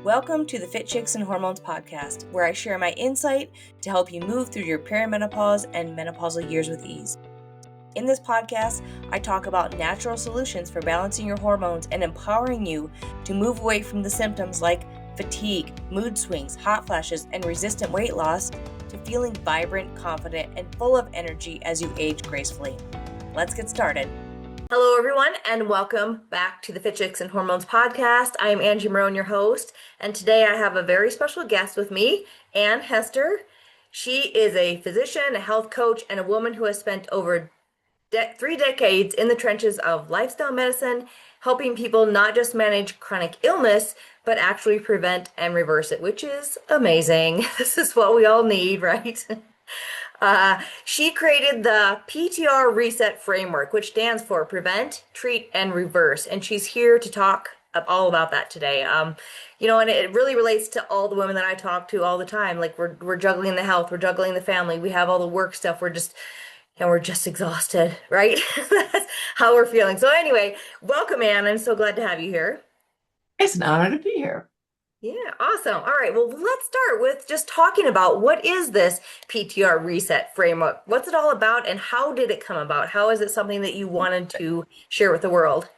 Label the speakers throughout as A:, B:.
A: Welcome to the Fit Chicks and Hormones podcast, where I share my insight to help you move through your perimenopause and menopausal years with ease. In this podcast, I talk about natural solutions for balancing your hormones and empowering you to move away from the symptoms like fatigue, mood swings, hot flashes, and resistant weight loss to feeling vibrant, confident, and full of energy as you age gracefully. Let's get started. Hello, everyone, and welcome back to the Fit Chicks and Hormones podcast. I am Angie Marone, your host, and today I have a very special guest with me, Ann Hester. She is a physician, a health coach, and a woman who has spent over 3 decades in the trenches of lifestyle medicine, helping people not just manage chronic illness, but actually prevent and reverse it, which is amazing. This is what we all need, right? She created the PTR Reset framework, which stands for Prevent, Treat, and Reverse. And she's here to talk all about that today. And it really relates to all the women that I talk to all the time. Like we're juggling the health, we're juggling the family, we have all the work stuff. We're just exhausted, right? That's how we're feeling. So anyway, welcome, Ann. I'm so glad to have you here.
B: It's an honor to be here.
A: Yeah, awesome. All right, well, let's start with just talking about what is this PTR Reset framework? What's it all about and how did it come about? How is it something that you wanted to share with the world?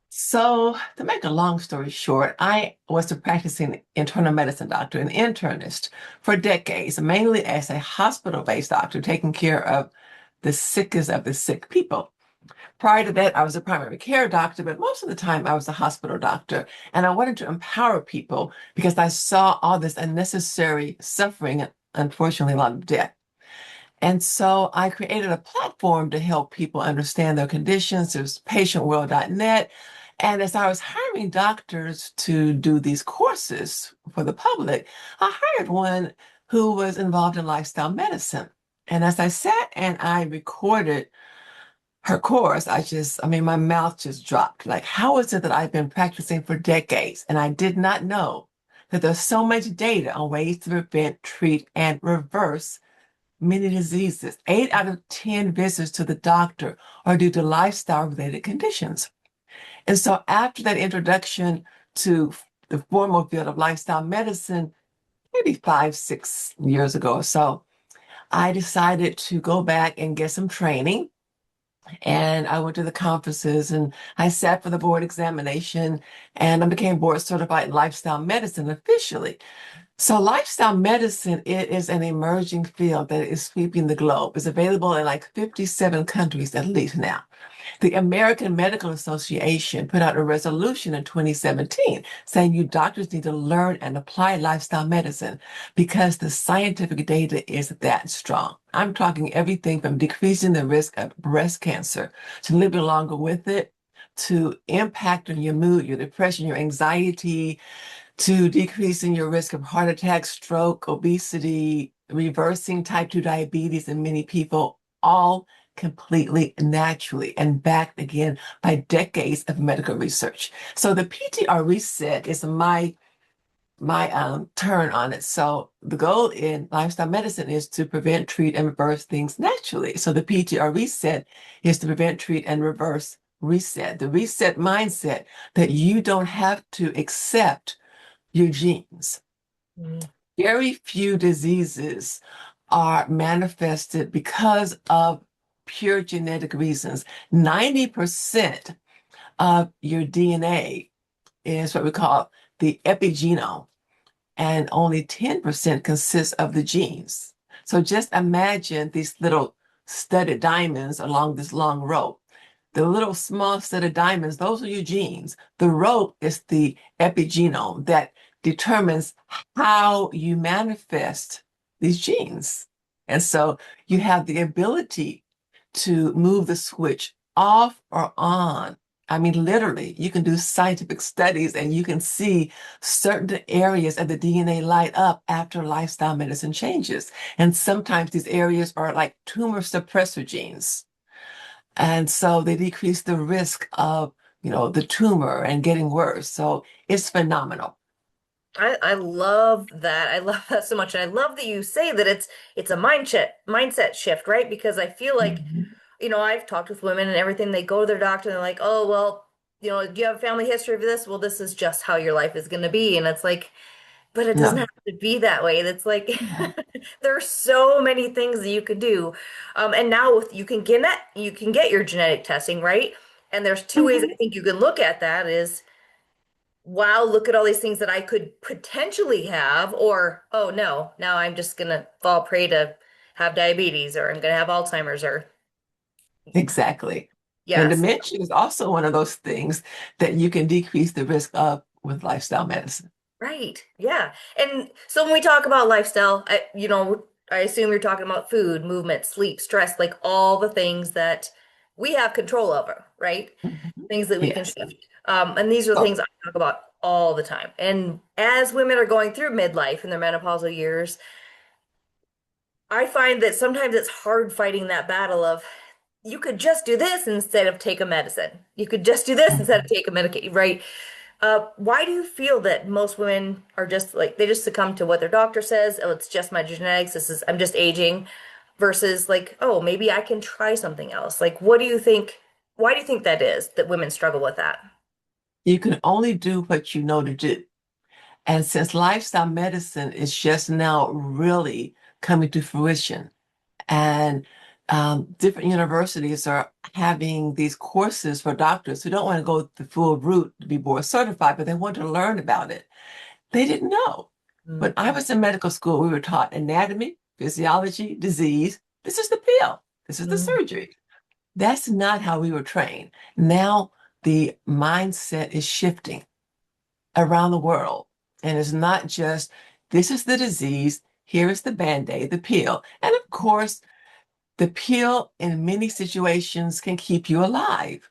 B: So, to make a long story short, I was a practicing internal medicine doctor and internist for decades, mainly as a hospital-based doctor, taking care of the sickest of the sick people. Prior to that, I was a primary care doctor, but most of the time I was a hospital doctor. And I wanted to empower people because I saw all this unnecessary suffering and unfortunately a lot of death. And so I created a platform to help people understand their conditions. There's patientworld.net. And as I was hiring doctors to do these courses for the public, I hired one who was involved in lifestyle medicine. And as I sat and I recorded her course, my mouth just dropped. Like, how is it that I've been practicing for decades and I did not know that there's so much data on ways to prevent, treat, and reverse many diseases? 8 out of 10 visits to the doctor are due to lifestyle-related conditions. And so after that introduction to the formal field of lifestyle medicine, maybe 5, 6 years ago or so, I decided to go back and get some training. And I went to the conferences and I sat for the board examination and I became board certified in lifestyle medicine officially. So lifestyle medicine, it is an emerging field that is sweeping the globe. It's available in like 57 countries at least now. The American Medical Association put out a resolution in 2017 saying you doctors need to learn and apply lifestyle medicine because the scientific data is that strong. I'm talking everything from decreasing the risk of breast cancer to living longer with it, to impact on your mood, your depression, your anxiety, to decreasing your risk of heart attack, stroke, obesity, reversing type 2 diabetes in many people, all completely naturally and backed again by decades of medical research. So the PTR Reset is my turn on it. So the goal in lifestyle medicine is to prevent, treat, and reverse things naturally. So the PTR Reset is to prevent, treat, and reverse reset. The reset mindset that you don't have to accept your genes. Very few diseases are manifested because of pure genetic reasons. 90% of your DNA is what we call the epigenome, and only 10% consists of the genes. So just imagine these little studded diamonds along this long rope. The little small studded diamonds, those are your genes. The rope is the epigenome that determines how you manifest these genes. And so you have the ability to move the switch off or on. I mean, literally, you can do scientific studies and you can see certain areas of the DNA light up after lifestyle medicine changes. And sometimes these areas are like tumor suppressor genes. And so they decrease the risk of, the tumor and getting worse. So it's phenomenal.
A: I love that. I love that so much. And I love that you say that it's a mindset shift, right? Because I feel like,
B: Mhm.
A: I've talked with women and everything, they go to their doctor and they're like, oh, well, do you have a family history of this? Well, this is just how your life is going to be. And it's like, but it doesn't
B: No.
A: have to be that way. It's like
B: No.
A: there are so many things that you could do. And now you can get your genetic testing, right? And there's two ways I
B: Mhm.
A: think you can look at that is, wow, look at all these things that I could potentially have, or oh no, now I'm just gonna fall prey to have diabetes, or I'm gonna have Alzheimer's, or
B: Exactly. And
A: yes.
B: dementia is also one of those things that you can decrease the risk of with lifestyle medicine.
A: Right. Yeah. And so when we talk about lifestyle, I assume you're talking about food, movement, sleep, stress, like all the things that we have control over, right?
B: Mhm.
A: Things that we can
B: Yes.
A: shift. And these are the
B: So
A: things I talk about all the time. And as women are going through midlife in their menopausal years, I find that sometimes it's hard fighting that battle of you could just do this instead of take a medicine. You could just do this instead of
B: mhm.
A: take a medication, right? Why do you feel that most women are just like they just succumb to what their doctor says? Oh, it's just my genetics. I'm just aging, versus like, oh, maybe I can try something else. Like, what do you think? Why do you think that is that women struggle with that?
B: You can only do what you know to do. And since lifestyle medicine is just now really coming to fruition, and different universities are having these courses for doctors who don't want to go the full route to be board certified, but they want to learn about it. They didn't know. When I
A: Mm-hmm.
B: was in medical school, we were taught anatomy, physiology, disease. This is the pill. This is the surgery. That's not how we were trained. Now the mindset is shifting around the world. And it's not just this is the disease, here is the band-aid, the pill. And of course, the pill in many situations can keep you alive.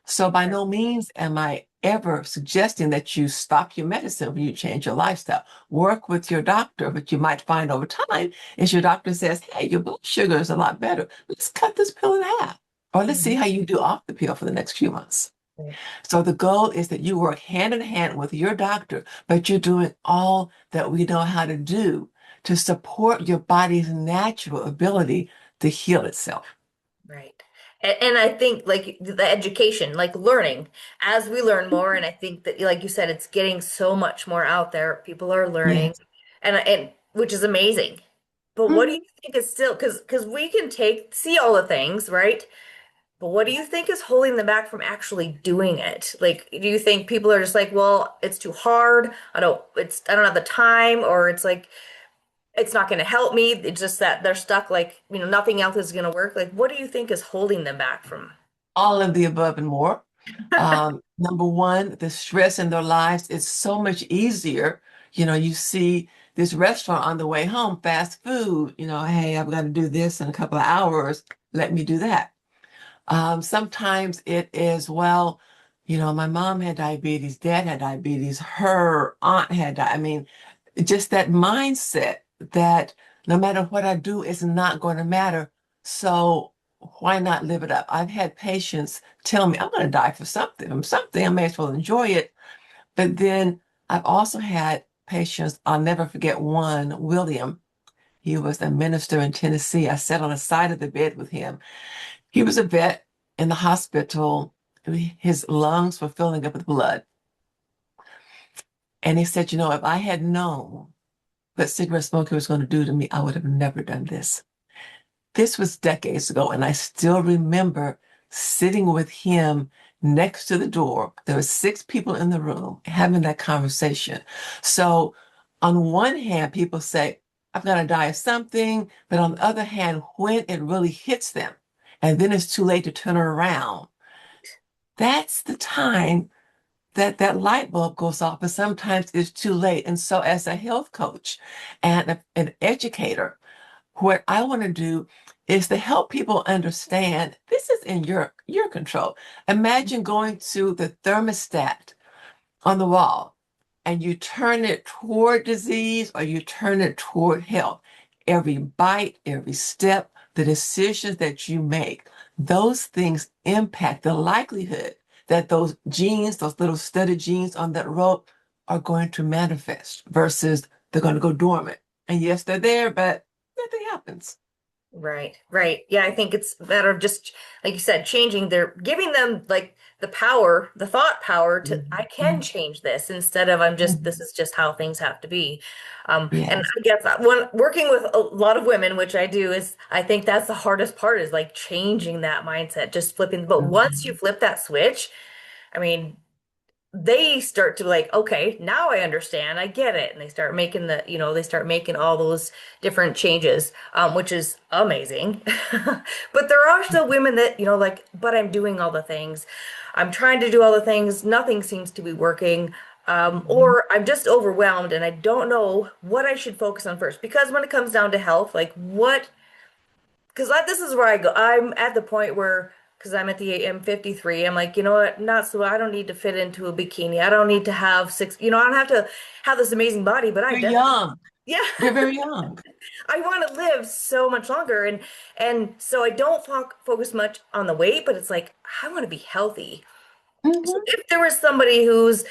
B: So by no means am I ever suggesting that you stop your medicine when you change your lifestyle. Work with your doctor. What you might find over time is your doctor says, hey, your blood sugar is a lot better. Let's cut this pill in half. Or let's see
A: Mhm.
B: how you do off the pill for the next few months.
A: Right.
B: So the goal is that you work hand in hand with your doctor, but you're doing all that we know how to do to support your body's natural ability to heal itself.
A: Right. And I think like the education, like learning, as we learn more, and I think that like you said, it's getting so much more out there. People are learning,
B: Yes.
A: and which is amazing. But what do you
B: Mhm.
A: think is still because we can see all the things, right? But what do you think is holding them back from actually doing it? Like, do you think people are just like, well, it's too hard. I don't have the time, or it's like it's not going to help me. It's just that they're stuck, like, nothing else is going to work. Like, what do you think is holding them back from?
B: All of the above and more. Number one, the stress in their lives is so much easier. You see this restaurant on the way home, fast food, hey, I've got to do this in a couple of hours. Let me do that. Sometimes it is, well, my mom had diabetes, dad had diabetes, her aunt had, I mean, just that mindset that no matter what I do, it's not going to matter. So why not live it up? I've had patients tell me, I'm going to die for something. From something, I may as well enjoy it. But then I've also had patients, I'll never forget one, William. He was a minister in Tennessee. I sat on the side of the bed with him. He was a vet in the hospital. His lungs were filling up with blood. And he said, if I had known what cigarette smoking was going to do to me, I would have never done this. This was decades ago, and I still remember sitting with him next to the door. There were six people in the room having that conversation. So, on one hand, people say, I've got to die of something. But on the other hand, when it really hits them, and then it's too late to turn it around, that's the time that that light bulb goes off, but sometimes it's too late. And so, as a health coach and an educator, what I want to do is to help people understand this is in your control. Imagine going to the thermostat on the wall and you turn it toward disease or you turn it toward health. Every bite, every step, the decisions that you make, those things impact the likelihood that those genes, those little studded genes on that rope are going to manifest versus they're going to go dormant. And yes, they're there, but nothing happens.
C: Right, right. Yeah, I think it's a matter of just, like you said, changing giving them like the power, the thought power to, I can
B: Mhm.
C: change this instead of this
B: Mhm.
C: is just how things have to be. And
B: Yes.
C: I guess when working with a lot of women, which I do, is I think that's the hardest part is like changing that mindset, just flipping. But once you
B: Mhm.
C: flip that switch, I mean, they start to like, okay, now I understand, I get it. And they start making they start making all those different changes, which is amazing. But there are still women that, like, but I'm doing all the things. I'm trying to do all the things. Nothing seems to be working.
B: Mhm.
C: Or I'm just overwhelmed and I don't know what I should focus on first. Because when it comes down to health, like because this is where I go. I'm at the point where, because I'm 53, I'm like, you know what? Not so, I don't need to fit into a bikini. I don't need to have six, I don't have to have this amazing body, but I
B: You're
C: definitely,
B: young.
C: yeah,
B: You're very young.
C: I want to live so much longer. And so I don't focus much on the weight, but it's like, I want to be healthy. So
B: Mhm.
C: if there was somebody who's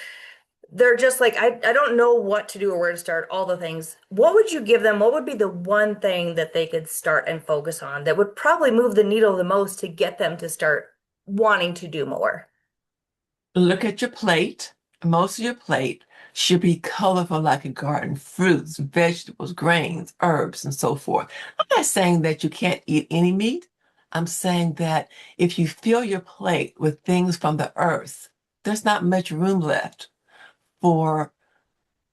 C: they're just like, I don't know what to do or where to start, all the things. What would you give them? What would be the one thing that they could start and focus on that would probably move the needle the most to get them to start wanting to do more?
B: Look at your plate. Most of your plate should be colorful like a garden, fruits, vegetables, grains, herbs, and so forth. I'm not saying that you can't eat any meat. I'm saying that if you fill your plate with things from the earth, there's not much room left for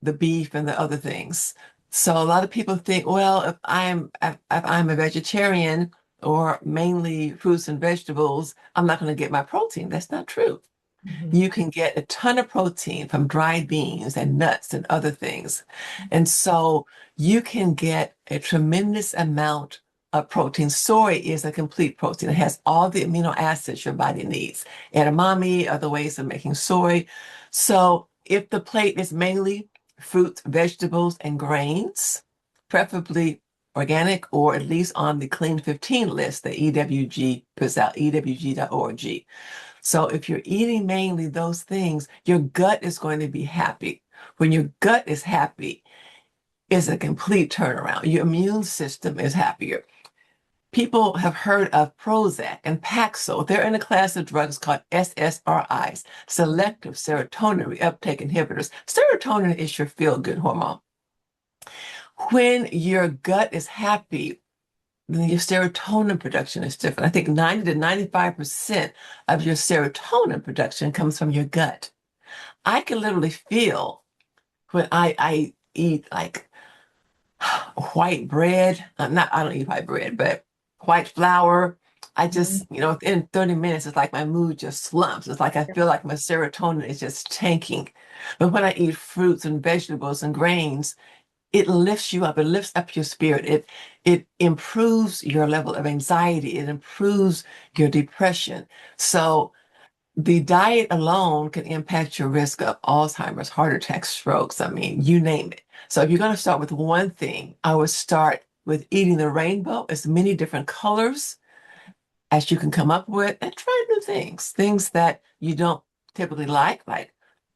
B: the beef and the other things. So a lot of people think, well, if I'm a vegetarian or mainly fruits and vegetables, I'm not going to get my protein. That's not true.
C: Mhm.
B: You can get a ton of protein from dried beans and nuts and other things. And so you can get a tremendous amount of protein. Soy is a complete protein. It has all the amino acids your body needs. Edamame, other ways of making soy. So if the plate is mainly fruits, vegetables, and grains, preferably organic or at least on the Clean 15 list that EWG puts out, ewg.org. So if you're eating mainly those things, your gut is going to be happy. When your gut is happy, it's a complete turnaround. Your immune system is happier. People have heard of Prozac and Paxil. They're in a class of drugs called SSRIs, selective serotonin reuptake inhibitors. Serotonin is your feel-good hormone. When your gut is happy, then your serotonin production is different. I think 90 to 95% of your serotonin production comes from your gut. I can literally feel when I eat like white bread. Not I don't eat white bread, but white flour. I just,
C: Mhm.
B: within 30 minutes, it's like my mood just slumps. It's like I feel like my serotonin is just tanking. But when I eat fruits and vegetables and grains, it lifts you up. It lifts up your spirit. It improves your level of anxiety. It improves your depression. So the diet alone can impact your risk of Alzheimer's, heart attacks, strokes. I mean, you name it. So if you're going to start with one thing, I would start with eating the rainbow, as many different colors as you can come up with, and try new things, things that you don't typically like. Like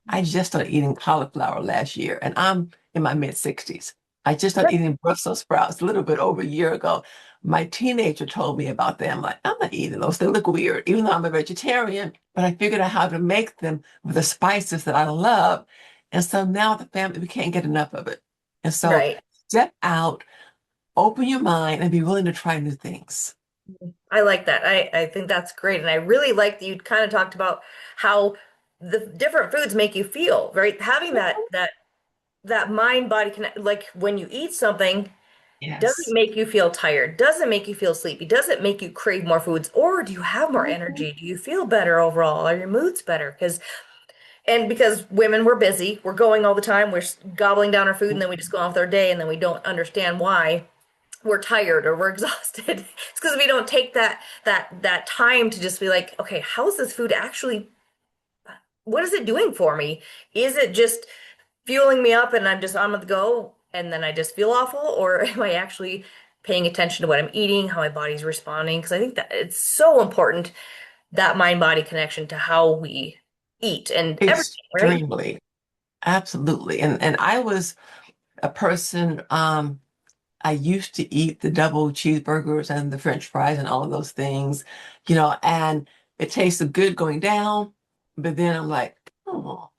B: I just started eating cauliflower last year, and I'm in my mid 60s. I just started eating Brussels sprouts a little bit over a year ago. My teenager told me about them. Like, I'm not eating those. They look weird, even though I'm a vegetarian. But I figured out how to make them with the spices that I love. And so now the family, we can't get enough of it. And so
C: Right.
B: step out, open your mind, and be willing to try new things.
C: I like that. I think that's great. And I really like that you kind of talked about how the different foods make you feel, right? Having that mind body connect, like when you eat something, does it
B: Yes.
C: make you feel tired? Does it make you feel sleepy? Does it make you crave more foods? Or do you have more
B: Mhm.
C: energy? Do you feel better overall? Are your moods better? Because women, we're busy, we're going all the time, we're gobbling down our food, and then we just go off with our day, and then we don't understand why we're tired or we're exhausted. It's because we don't take that time to just be like, okay, how's this food actually, what is it doing for me? Is it just fueling me up and I'm just on the go and then I just feel awful? Or am I actually paying attention to what I'm eating, how my body's responding? Because I think that it's so important, that mind body connection to how we eat and everything, right?
B: Extremely. Absolutely. And I was a person. I used to eat the double cheeseburgers and the French fries and all of those things, and it tasted good going down, but then I'm like, oh.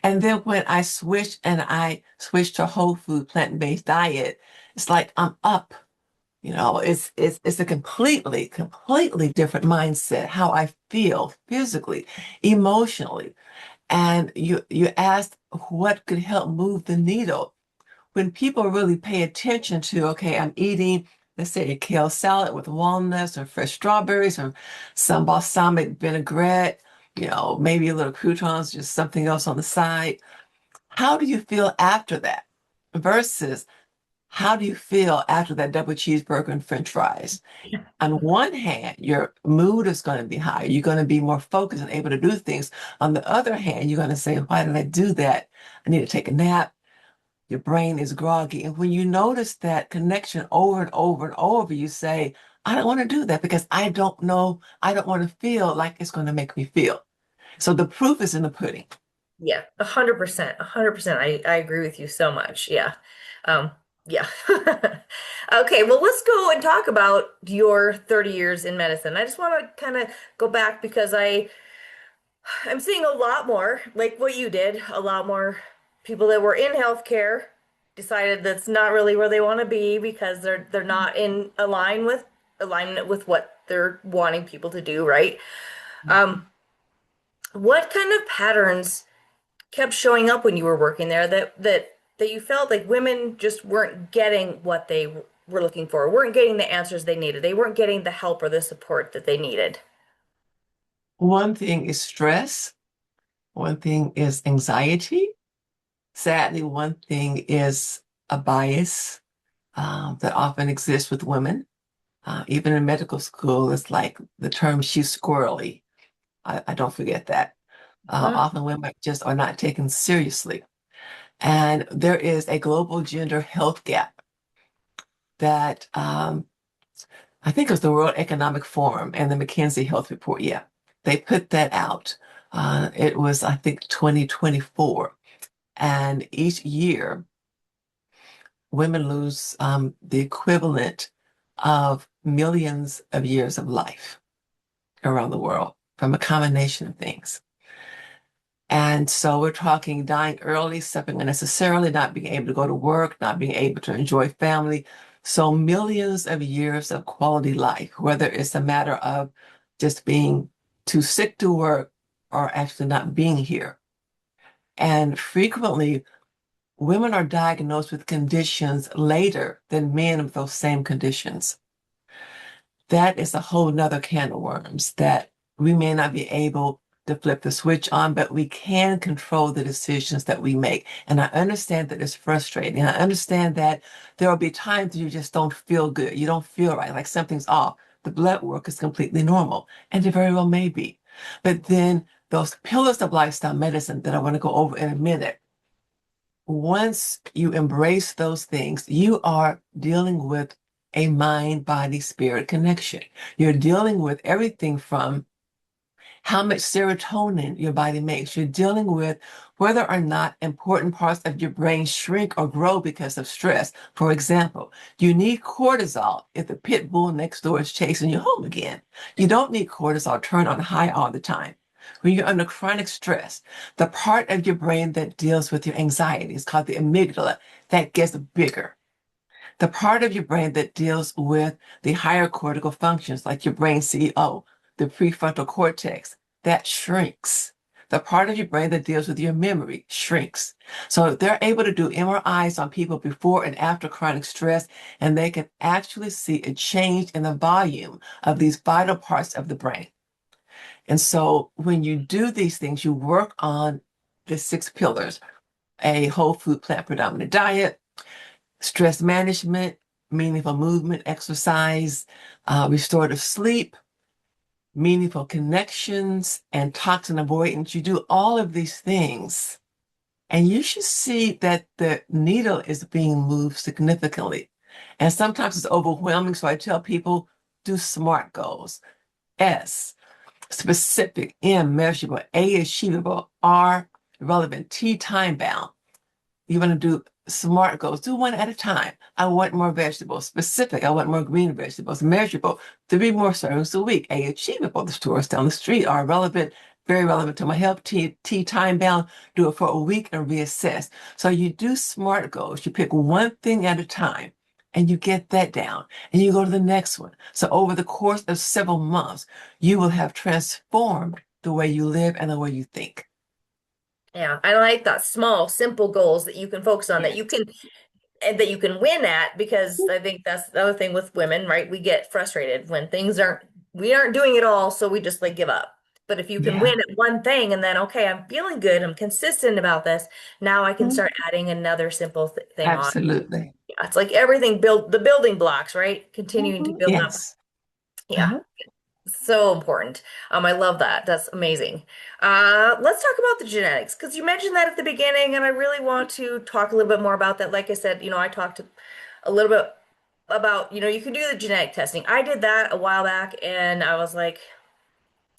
B: And then when I switched to whole food plant-based diet, it's like I'm up. It's a completely different mindset, how I feel physically, emotionally. And you asked what could help move the needle. When people really pay attention to, okay, I'm eating, let's say, a kale salad with walnuts or fresh strawberries or some balsamic vinaigrette, maybe a little croutons, just something else on the side. How do you feel after that? Versus how do you feel after that double cheeseburger and French fries? On one hand, your mood is going to be higher. You're going to be more focused and able to do things. On the other hand, you're going to say, why did I do that? I need to take a nap. Your brain is groggy. And when you notice that connection over and over and over, you say, I don't want to do that because I don't know. I don't want to feel like it's going to make me feel. So the proof is in the pudding.
C: Yeah, 100%, 100%. I agree with you so much. Yeah. Um, yeah. Okay, well, let's go and talk about your 30 years in medicine. I just want to kind of go back because I'm seeing a lot more, like what you did, a lot more people that were in healthcare decided that's not really where they want to be because they're not in alignment with what they're wanting people to do, right? Um, what kind of patterns kept showing up when you were working there that you felt like women just weren't getting what they were looking for, weren't getting the answers they needed, they weren't getting the help or the support that they needed?
B: One thing is stress. One thing is anxiety. Sadly, one thing is a bias that often exists with women. Even in medical school, it's like the term she's squirrely. I don't forget that.
C: Mhm.
B: Often women just are not taken seriously. And there is a global gender health gap that I think it was the World Economic Forum and the McKinsey Health Report. Yeah, they put that out. It was, I think, 2024. And each year, women lose the equivalent of millions of years of life around the world from a combination of things. And so we're talking dying early, suffering unnecessarily, not being able to go to work, not being able to enjoy family. So millions of years of quality life, whether it's a matter of just being too sick to work or actually not being here. And frequently, women are diagnosed with conditions later than men with those same conditions. That is a whole nother can of worms that we may not be able to flip the switch on, but we can control the decisions that we make. And I understand that it's frustrating. I understand that there will be times you just don't feel good. You don't feel right, like something's off. The blood work is completely normal, and it very well may be. But then those pillars of lifestyle medicine that I want to go over in a minute, once you embrace those things, you are dealing with a mind, body, spirit connection. You're dealing with everything from how much serotonin your body makes. You're dealing with whether or not important parts of your brain shrink or grow because of stress. For example, you need cortisol if the pit bull next door is chasing you home again. You don't need cortisol turned on high all the time. When you're under chronic stress, the part of your brain that deals with your anxiety is called the amygdala, that gets bigger. The part of your brain that deals with the higher cortical functions, like your brain CEO, the prefrontal cortex, that shrinks. The part of your brain that deals with your memory shrinks. So they're able to do MRIs on people before and after chronic stress, and they can actually see a change in the volume of these vital parts of the brain. And so when you do these things, you work on the 6 pillars: a whole food plant predominant diet, stress management, meaningful movement, exercise, restorative sleep, meaningful connections, and toxin avoidance. You do all of these things, and you should see that the needle is being moved significantly. And sometimes it's overwhelming. So I tell people, do SMART goals. S, specific; M, measurable; A, achievable; R, relevant; T, time bound. You want to do SMART goals. Do one at a time. I want more vegetables. Specific. I want more green vegetables. Measurable. 3 more servings a week. Achievable. The stores down the street are relevant, very relevant to my health. Time bound. Do it for a week and reassess. So you do SMART goals. You pick one thing at a time and you get that down and you go to the next one. So over the course of several months, you will have transformed the way you live and the way you think.
C: Yeah, I like that. Small, simple goals that you can focus on, that you
B: Yes.
C: can and that you can win at, because I think that's the other thing with women, right? We get frustrated when things aren't, we aren't doing it all, so we just like give up. But if you can
B: Yeah.
C: win at one thing and then, okay, I'm feeling good, I'm consistent about this, now I can
B: Mhm.
C: start adding another simple th thing on.
B: Absolutely.
C: Yeah, it's like everything built, the building blocks, right? Continuing to
B: Mhm.
C: build up.
B: Yes.
C: Yeah.
B: Uh-huh.
C: So important. I love that. That's amazing. Let's talk about the genetics, because you mentioned that at the beginning, and I really want to talk a little bit more about that. Like I said, I talked a little bit about, you can do the genetic testing. I did that a while back, and I was like,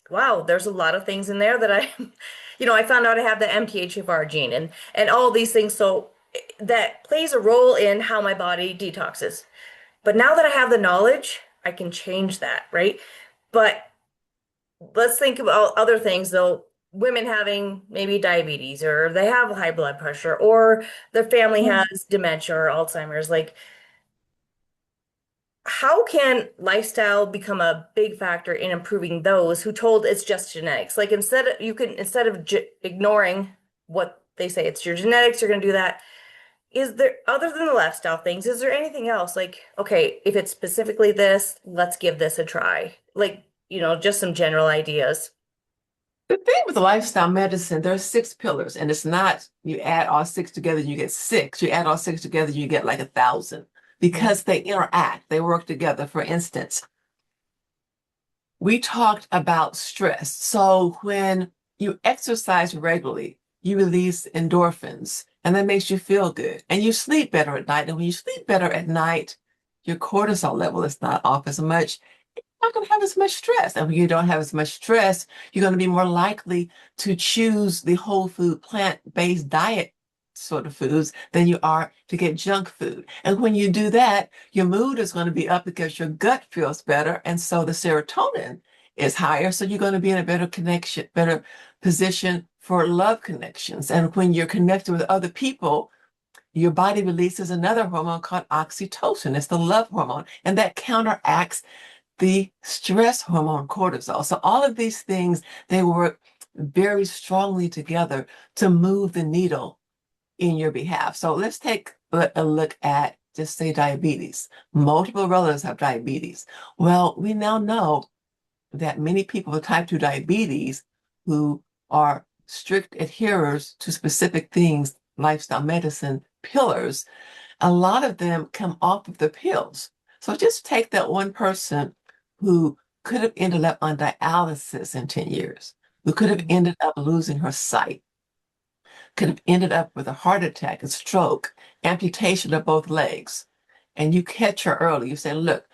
C: wow, there's a lot of things in there that I found out I have the MTHFR gene and all these things. So that plays a role in how my body detoxes. But now that I have the knowledge, I can change that, right? But let's think about other things though. Women having maybe diabetes, or they have high blood pressure, or their family has dementia or Alzheimer's. Like, how can lifestyle become a big factor in improving those who told it's just genetics? Like, instead of ignoring what they say, it's your genetics, you're going to do that. Is there, other than the lifestyle things, is there anything else? Like, okay, if it's specifically this, let's give this a try. Like, just some general ideas.
B: The thing with lifestyle medicine, there's 6 pillars, and it's not you add all 6 together, you get 6. You add all 6 together, you get like 1,000
C: Mhm.
B: because they interact, they work together. For instance, we talked about stress. So when you exercise regularly, you release endorphins, and that makes you feel good. And you sleep better at night. And when you sleep better at night, your cortisol level is not off as much. You're not going to have as much stress. And when you don't have as much stress, you're going to be more likely to choose the whole food, plant-based diet sort of foods than you are to get junk food. And when you do that, your mood is going to be up because your gut feels better. And so the serotonin is higher. So you're going to be in a better connection, better position for love connections. And when you're connected with other people, your body releases another hormone called oxytocin. It's the love hormone. And that counteracts the stress hormone cortisol. So all of these things, they work very strongly together to move the needle in your behalf. So let's take a look at, just say, diabetes. Multiple relatives have diabetes. Well, we now know that many people with type 2 diabetes who are strict adherers to specific things, lifestyle medicine pillars, a lot of them come off of the pills. So just take that one person who could have ended up on dialysis in 10 years, who could have ended up losing her sight, could have ended up with a heart attack, a stroke, amputation of both legs. And you catch her early. You say, look,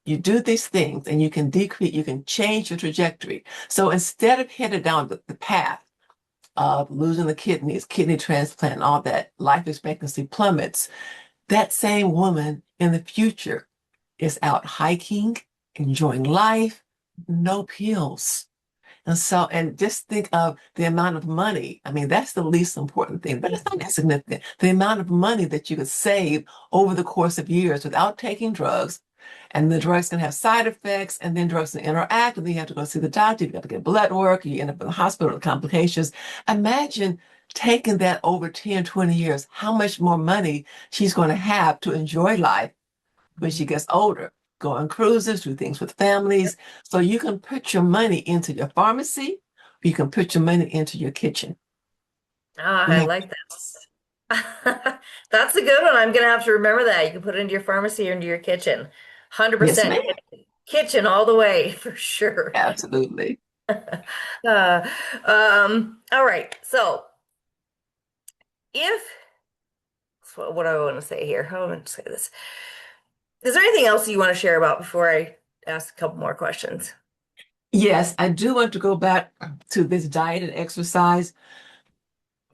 B: you do these things and you can decrease, you can change your trajectory. So instead of headed down the path of losing the kidneys, kidney transplant, all that, life expectancy plummets, that same woman in the future is out hiking, enjoying life, no pills. And so, and just think of the amount of money. I mean, that's the least important thing, but it's not that significant. The amount of money that you could save over the course of years without taking drugs. And the drugs can have side effects, and then drugs can interact, and then you have to go see the doctor, you got to get blood work, you end up in the hospital with complications. Imagine taking that over 10, 20 years, how much more money she's going to have to enjoy life when she gets older, go on cruises, do things with families. So you can put your money into your pharmacy, or you can put your money into your kitchen.
C: Ah, I
B: No,
C: like that. That's a good one. I'm gonna have to remember that. You can put it into your pharmacy or into your kitchen.
B: yes,
C: 100%
B: ma'am.
C: kitchen all the way for sure.
B: Absolutely.
C: Uh, all right. So if what do I want to say here? How am I going to say this? Is there anything else you want to share about before I ask a couple more questions?
B: Yes, I do want to go back to this diet and exercise.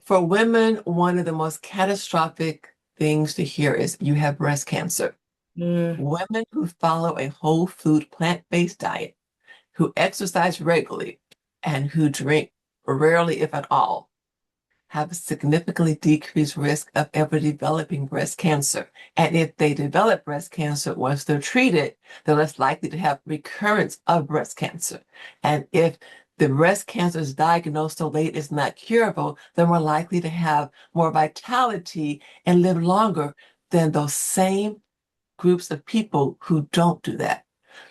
B: For women, one of the most catastrophic things to hear is you have breast cancer.
C: Mm.
B: Women who follow a whole food, plant-based diet, who exercise regularly, and who drink rarely, if at all, have a significantly decreased risk of ever developing breast cancer. And if they develop breast cancer, once they're treated, they're less likely to have recurrence of breast cancer. And if the breast cancer is diagnosed so late it's not curable, they're more likely to have more vitality and live longer than those same groups of people who don't do that.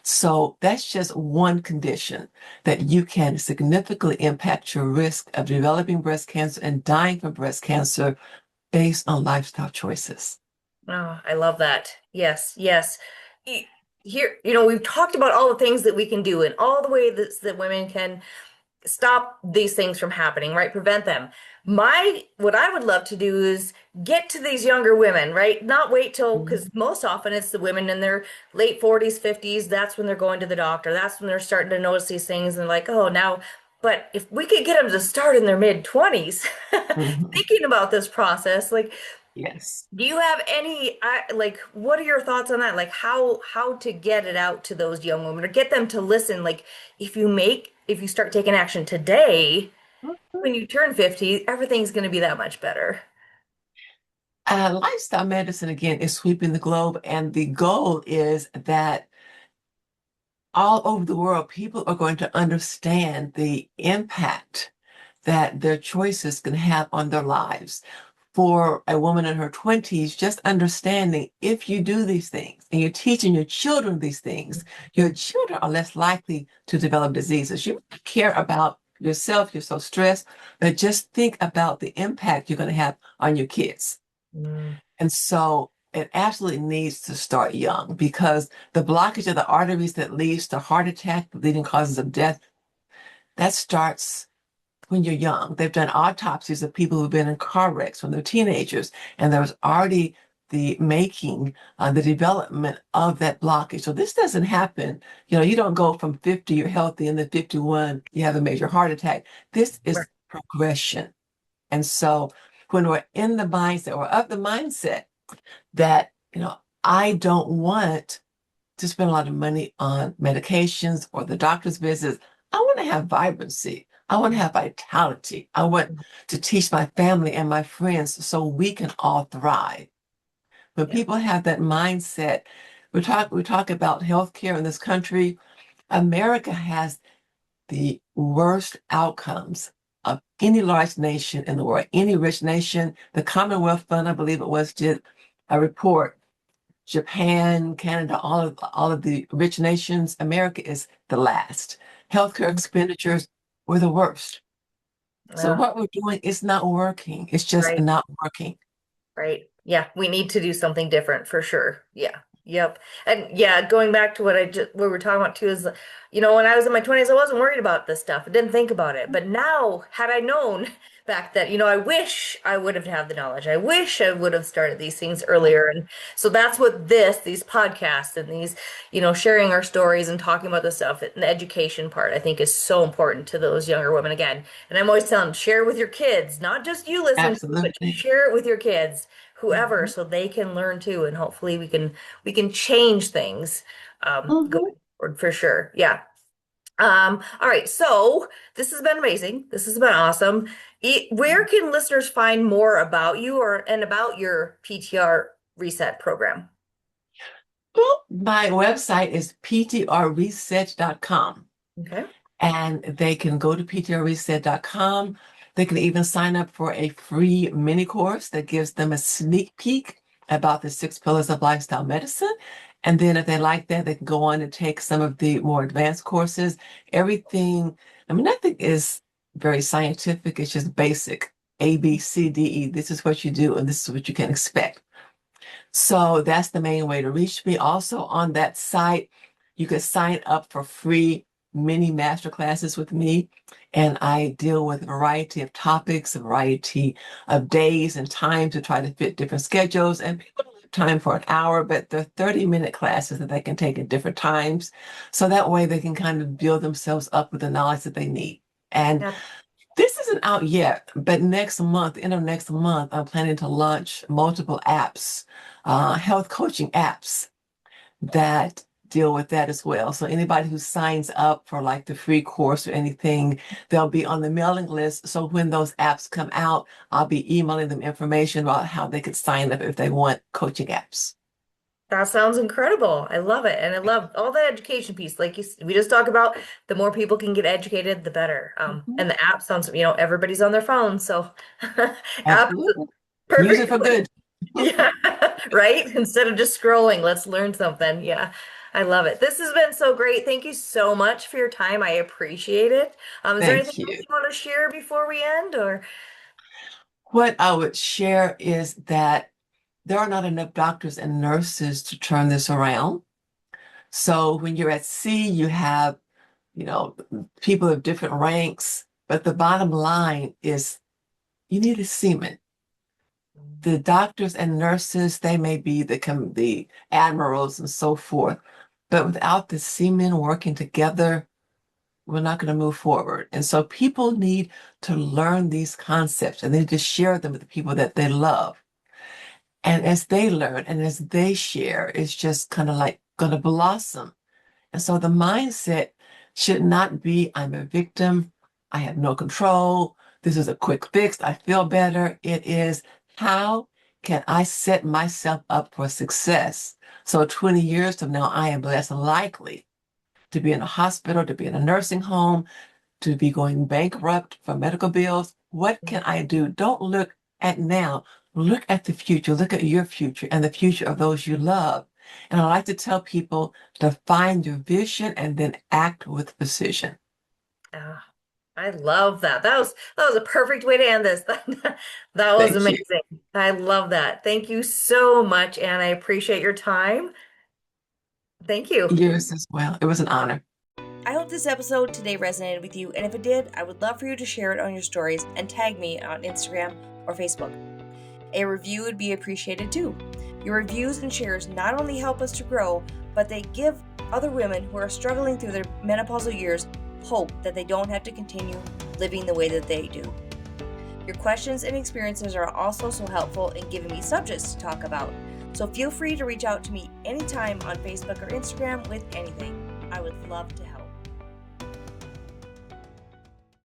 B: So that's just one condition that you can significantly impact your risk of developing breast cancer and dying from breast cancer based on lifestyle choices.
C: Oh, I love that. Yes, yes. Here, we've talked about all the things that we can do and all the ways that women can stop these things from happening, right? Prevent them. What I would love to do is get to these younger women, right? Not wait till, because most often it's the women in their late 40s, 50s. That's when they're going to the doctor. That's when they're starting to notice these things and like, oh, now, but if we could get them to start in their mid 20s,
B: Mhm.
C: thinking about this process, like,
B: Yes.
C: do you have any, like, what are your thoughts on that? Like how to get it out to those young women or get them to listen? Like if you start taking action today, when you turn 50, everything's going to be that much better.
B: Lifestyle medicine, again, is sweeping the globe, and the goal is that all over the world, people are going to understand the impact that their choices can have on their lives. For a woman in her 20s, just understanding if you do these things and you're teaching your children these things, your children are less likely to develop diseases. You care about yourself, you're so stressed, but just think about the impact you're going to have on your kids.
C: Mm,
B: And so it absolutely needs to start young because the blockage of the arteries that leads to heart attack, leading causes of death, that starts when you're young. They've done autopsies of people who've been in car wrecks when they're teenagers, and there was already the making, the development of that blockage. So this doesn't happen. You don't go from 50, you're healthy, and then 51, you have a major heart attack. This
C: right.
B: is progression. And so when we're in the mindset or of the mindset that, I don't want to spend a lot of money on medications or the doctor's visits. I want to have vibrancy. I want to have vitality. I want to teach my family and my friends so we can all thrive. When
C: Yeah.
B: people have that mindset, we talk about healthcare in this country. America has the worst outcomes of any large nation in the world, any rich nation. The Commonwealth Fund, I believe it was, did a report. Japan, Canada, all of the rich nations, America is the last. Healthcare expenditures were the worst. So
C: Yeah.
B: what we're doing is not working. It's just
C: Right.
B: not working.
C: Right. Yeah, we need to do something different for sure. Yeah. Yep. And yeah, going back to what we were talking about too is, when I was in my 20s, I wasn't worried about this stuff. I didn't think about it. But now, had I known back then, I wish I would have had the knowledge. I wish I would have started these things earlier. And so that's what these podcasts and these, sharing our stories and talking about this stuff, and the education part, I think is so important to those younger women again. And I'm always telling them, share with your kids, not just you listening to it, but
B: Absolutely.
C: share it with your kids, whoever,
B: Mhm.
C: so they can learn too. And hopefully we can change things going
B: Mhm.
C: forward for sure. Yeah. All right. So this has been amazing. This has been awesome. Where can listeners find more about you and about your PTR Reset program?
B: Well, my website is ptrreset.com.
C: Okay.
B: And they can go to ptrreset.com. They can even sign up for a free mini course that gives them a sneak peek about the 6 pillars of lifestyle medicine. And then if they like that, they can go on and take some of the more advanced courses. Everything, nothing is very scientific. It's just basic. A, B, C, D, E. This is what you do, and this is what you can expect. So that's the main way to reach me. Also on that site, you can sign up for free mini master classes with me. And I deal with a variety of topics, a variety of days and times to try to fit different schedules. And people don't have time for an hour, but they're 30-minute classes that they can take at different times. So that way they can kind of build themselves up with the knowledge that they need. And
C: Yeah.
B: This isn't out yet, but next month, end of next month, I'm planning to launch multiple apps, health coaching apps that deal with that as well. So anybody who signs up for like the free course or anything, they'll be on the mailing list. So when those apps come out, I'll be emailing them information about how they could sign up if they want coaching apps.
C: That sounds incredible. I love it. And I love all the education piece. Like we just talk about, the more people can get educated, the better.
B: Mhm.
C: And the app sounds, everybody's on their phone. So app is
B: Absolutely.
C: a
B: Use it
C: perfect
B: for
C: place.
B: good.
C: Yeah, right? Instead of just scrolling, let's learn something. Yeah, I love it. This has been so great. Thank you so much for your time. I appreciate it. Is there anything
B: Thank
C: else
B: you.
C: you want to share before we end, or?
B: What I would share is that there are not enough doctors and nurses to turn this around. So when you're at sea, you have, you know, people of different ranks, but the bottom line is you need a seaman. The doctors and nurses, they may be the admirals and so forth, but without the seamen working together, we're not going to move forward. And so people need to learn these concepts and they need to share them with the people that they love. And as they learn and as they share, it's just kind of like going to blossom. And so the mindset should not be, I'm a victim, I have no control, this is a quick fix, I feel better. It is, how can I set myself up for success? So 20 years from now, I am less likely to be in a hospital, to be in a nursing home, to be going bankrupt for medical bills. What can I do? Don't look at now. Look at the future. Look at your future and the future of those you love. And I like to tell people to find your vision and then act with precision.
C: Ah, I love that. That was a perfect way to end this. That was
B: Thank you.
C: amazing. I love that. Thank you so much, and I appreciate your time. Thank you.
B: Yours as well. It was an honor.
A: I hope this episode today resonated with you, and if it did, I would love for you to share it on your stories and tag me on Instagram or Facebook. A review would be appreciated too. Your reviews and shares not only help us to grow, but they give other women who are struggling through their menopausal years hope that they don't have to continue living the way that they do. Your questions and experiences are also so helpful in giving me subjects to talk about. So feel free to reach out to me anytime on Facebook or Instagram with anything. I would love to help.